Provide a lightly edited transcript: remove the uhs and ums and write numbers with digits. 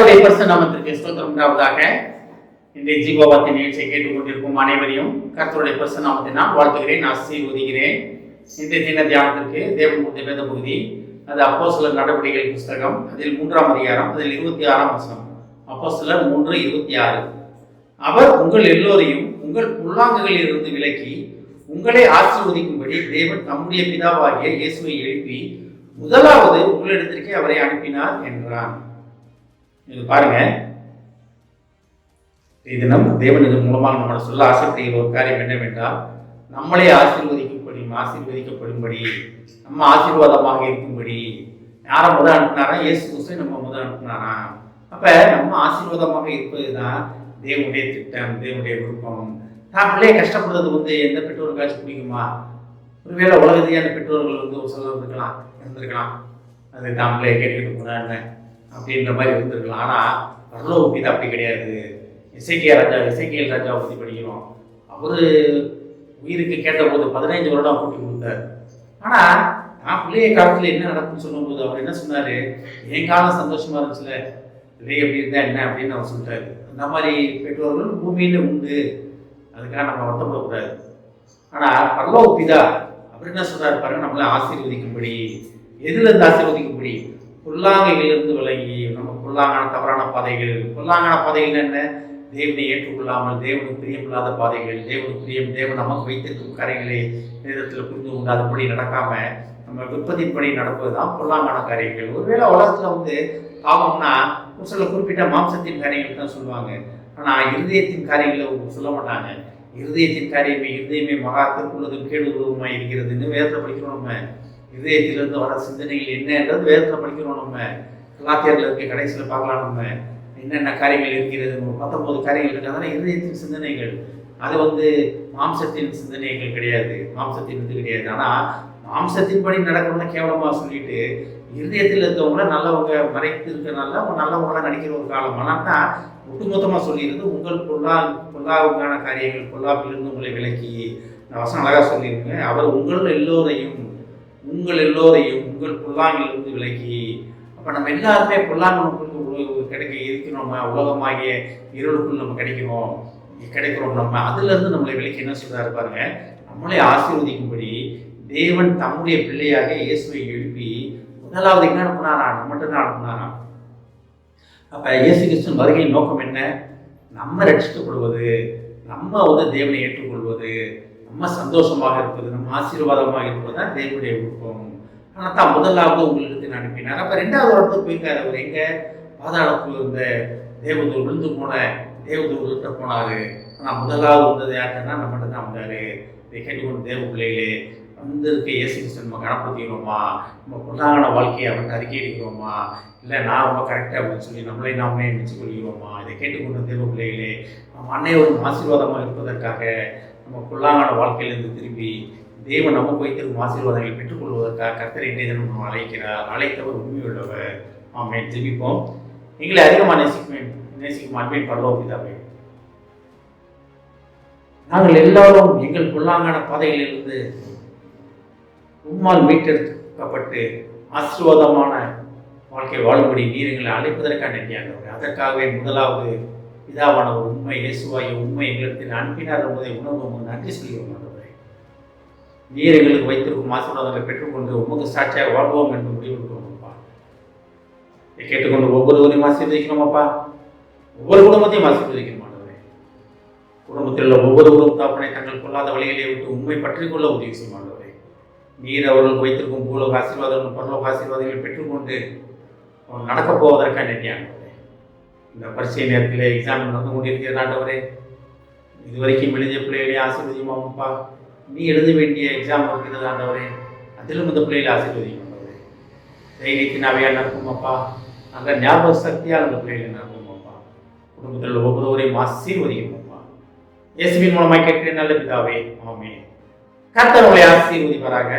கர்த்தருடைய பரிசுத்த நாமத்திற்கு ஸ்தோத்திரம் உண்டாவதாக. இன்றைய ஜீவவார்த்தை நிகழ்ச்சியை கேட்டுக்கொண்டிருக்கும் அனைவரையும் கர்த்தருடைய பரிசுத்த நாமத்தினால் வாழ்த்துகிறேன், ஆசீர்வதிக்கிறேன். இன்றைய தின தியானத்திற்கு தேவன் கொடுத்த வேத பகுதி அது அப்போஸ்தலர் நடவடிக்கைகள் புஸ்தகம், அதில் 3ஆம் அதிகாரம், அதில் 26ஆம் வசனம். அப்போஸ்தலர் 3:26. அவர் உங்கள் எல்லோரையும் உங்கள் புல்லாங்குகளில் இருந்து விலக்கி உங்களை ஆசீர்வதிக்கும்படி தேவன் தம்முடைய பிதாவாகிய இயேசுவை எழுப்பி முதலாவது உங்களிடத்திற்கே அவரை அனுப்பினார் என்றான். இது பாருங்க, தினம் தேவன் இதன் மூலமாக நம்ம சொல்ல ஆசைப்படுகிற ஒரு காரியம் என்னவென்றால், நம்மளே ஆசீர்வதிக்கப்படும்படி நம்ம ஆசீர்வாதமாக இருக்கும்படி யாரை முதல் அனுப்பினாரா? இயேசு கிறிஸ்துவை நம்ம முதல் அனுப்பினாரா? அப்ப நம்ம ஆசீர்வாதமாக இருப்பதுதான் தேவனுடைய திட்டம், தேவனுடைய விருப்பம். தான் பிள்ளைய கஷ்டப்படுறது எந்த பெற்றோருக்காச்சும் பிடிக்குமா? ஒருவேளை உலகத்தையே அந்த பெற்றோர்கள் ஒரு சிலர் இருந்திருக்கலாம், அது தான் பிள்ளைய கேட்டுக்கிட்டு போனாங்க அப்படின்ற மாதிரி இருந்திருக்கலாம். ஆனால் பரலோக பிதா அப்படி கிடையாது. இசைக்கியல் ராஜாவை பற்றி படிக்கிறோம். அவர் உயிருக்கு கேட்டபோது 15 வருடம் கூட்டி கொடுத்தார். ஆனால் நான் பிள்ளைய காலத்தில் என்ன நடக்கும்னு சொல்லும்போது அவர் என்ன சொன்னார்? என் காலம் சந்தோஷமா இருந்துச்சுல, பிள்ளைய எப்படி இருந்தா என்ன அப்படின்னு அவர் சொல்லிட்டாரு. அந்த மாதிரி பெற்றோர்கள் பூமியில் உண்டு, அதுக்காக நம்ம வருத்தப்படக்கூடாது. ஆனால் பரலோக பிதா அவர் என்ன சொல்றாரு பாருங்க, நம்மளை ஆசீர்வதிக்கும்படி. எதுல இருந்து ஆசீர்வதிக்கும்படி? புல்லாங்கைகளிலிருந்து விலகி, நம்ம புல்லாங்கான தவறான பாதைகள். புல்லாங்கான பாதைகள் என்ன? தேவனை ஏற்றுக்கொள்ளாமல், தேவனுக்கு பிரியமில்லாத பாதைகள், தேவன் நமக்கு வைத்திருக்கும் காரியங்களை நேரத்தில் புரிந்து கொண்டாதபடி நடக்காம நம்ம விருப்பத்தின்படி நடப்பது தான் பொல்லாங்கான காரியங்கள். ஒருவேளை உலகத்துல பாவம்னா ஒரு சில குறிப்பிட்ட மாம்சத்தின் காரியங்கள் தான் சொல்லுவாங்க. ஆனால் இருதயத்தின் காரியங்களை சொல்ல மாட்டாங்க. இருதயத்தின் காரியமே இருதயமே மகா திருக்குள்ளதும் கேடு உருவமாக இருக்கிறதுன்னு வேதத்தை படிக்கிறோம். நம்ம இருதயத்திலிருந்து வர சிந்தனைகள் என்னன்றது வேதத்தில் படிக்கிறோம். நம்ம கலாத்தியரில் இருக்க கடைசியில் பார்க்கலாம் நம்ம என்னென்ன காரியங்கள் இருக்கிறது. 19 காரியங்கள் இருக்கு. அதனால் இருதயத்தின் சிந்தனைகள். அது மாம்சத்தின் சிந்தனைகள் கிடையாது, மாம்சத்தின் கிடையாது. ஆனால் மாம்சத்தின்படி நடக்கிறவங்க கேவலமாக சொல்லிட்டு இருதயத்தில் இருக்கவங்கள நல்லவங்க மறைத்து இருக்கிறனால அவங்க நல்லவங்களாம் நடிக்கிற ஒரு காலம். ஆனால் தான் ஒட்டுமொத்தமாக சொல்லிடுறது, உங்கள் பொல்லாவுக்கான காரியங்கள் பொல்லாப்பிலிருந்து உங்களை விலக்கி. நான் வசனம் அழகாக சொல்லியிருங்க. அவர் உங்கள் எல்லோரையும் உங்கள் பொல்லாங்கிலிருந்து விலகி. அப்போ நம்ம எல்லாருமே பொல்லாங்கனுக்குள் கிடைக்க இருக்கிறோம். உலகமாகிய இருளுக்குள் நம்ம கிடைக்கிறோம். நம்ம அதுலேருந்து நம்மளை விலக்கி என்ன சொல்றாரு பாருங்க, நம்மளை ஆசீர்வதிக்கும்படி தேவன் தம்முடைய பிள்ளையாக இயேசுவை எழுப்பி முதலாவது என்ன அனுப்புனாரா? நம்மகிட்ட தான் அனுப்புனாரா? அப்ப இயேசு கிறிஸ்துவின் வருகையின் நோக்கம் என்ன? நம்ம ரட்சிக்கப்படுவது, நம்ம தேவனை ஏற்றுக்கொள்வது, நம்ம சந்தோஷமாக இருப்பது, நம்ம ஆசீர்வாதமாக இருப்பது தான் தேவனுடைய விருப்பம். ஆனால் தான் முதலாவது உங்களுக்கு அனுப்பினார். அப்ப 2வது இடத்துக்கு போயிருக்காரு. அவர் எங்க? பாதாளத்தில் இருந்த தேவதூர் விழுந்து போன தேவதூர்கிட்ட போனாரு. ஆனால் முதலாவது வந்தது யாருன்னா நம்மகிட்ட தான் வந்தாரு. இதை கேட்டுக்கொண்டு தேவ பிள்ளைகளே வந்திருக்க இயேசு கிறிஸ்து நம்ம கனப்படுத்திக்கிறோமா? நம்ம பொருளாதார வாழ்க்கையை அவர்கிட்ட அறிக்கை அடிக்கிறோமா? இல்லை நான் ரொம்ப கரெக்டாக அப்படின்னு சொல்லி நம்மளே நாமே நினைச்சு கொள்கிறோமா? இதை கேட்டுக்கொண்ட தேவ பிள்ளைகளே, நம்ம அன்னையோரும் ஆசீர்வாதமாக இருப்பதற்காக நம்ம பொருளாதார வாழ்க்கையிலிருந்து திரும்பி தேவன் நமக்கு வைத்திருக்கும் ஆசீர்வாதங்களை பெற்றுக்கொள்வதற்காக கர்த்தர் இன்றைய தினம் நம்ம அழைக்கிறார். அழைத்தவர் உண்மையுள்ளவர். ஆமென். ஜெபிப்போம். எங்களை அதிகமாக நேசிக்கும் அன்பின் பரலோக பிதாவே, நாங்கள் எல்லாரும் எங்கள் பொல்லாங்கான பாதைகளிலிருந்து உம்மால் மீட்டெடுக்கப்பட்டு ஆசீர்வாதமான வாழ்க்கை வாழும்படி நீர் எங்களை அழைப்பதற்காக நன்றியானவர். அதற்காகவே முதலாவது பிதாவான ஒரு உண்மை இயேசுவாகிய உண்மை எங்களுக்கு அனுப்பினார் என்பதை உணர்வு நன்றி செய்கிறோம். நீர் எங்களுக்கு வைத்திருக்கும் ஆசீர்வாதங்களை பெற்றுக்கொண்டு உமக்கு சாட்சியாக வாழ்வோம் என்று முடிவெடுக்கிறோம். அப்பா, இதை கேட்டுக்கொண்டு ஒவ்வொருவரையும் ஆசீர்வதிக்கிறோம். அப்பா, ஒவ்வொரு குடும்பத்தையும் ஆசீர்வதிக்கிறோம். குடும்பத்தில் உள்ள ஒவ்வொருவரும் தாப்பனை தங்கள் கொள்ளாத வழிகளை விட்டு உண்மை பற்றி கொள்ள உதவி செய்யும். நீர் அவர்களுக்கு வைத்திருக்கும் பூலோக ஆசீர்வாதங்கள் பரலோக ஆசீர்வாதங்களை பெற்றுக்கொண்டு நடக்கப் போவதற்காக நன்றியானவரே. இந்த பரீட்சை நேரத்தில் எக்ஸாம் நடந்து கொண்டிருக்கிற ஆண்டவரே, இதுவரைக்கும் எழுதிய பிள்ளைகளே ஆசீர்வதியுமாப்பா. நீ எழுத வேண்டிய எக்ஸாம் இருக்கிறது ஆண்டவரே, அதிலும் இந்த பிள்ளைகளை ஆசீர்வதியும் ஆண்டவரே. தைரியத்தின் அவையால் நடக்கும் அப்பா, அந்த ஞாபக சக்தியால் அந்த பிள்ளைகளை நடக்கும் அப்பா. குடும்பத்தில் உள்ள ஒவ்வொருவரையும் ஆசீர்வதிக்கும் அப்பா. இயேசுவின் மூலமாக கேட்கிறேன் நல்ல பிதாவே. ஆமென். கர்த்தர் உங்களை ஆசீர்வதிப்பாராக.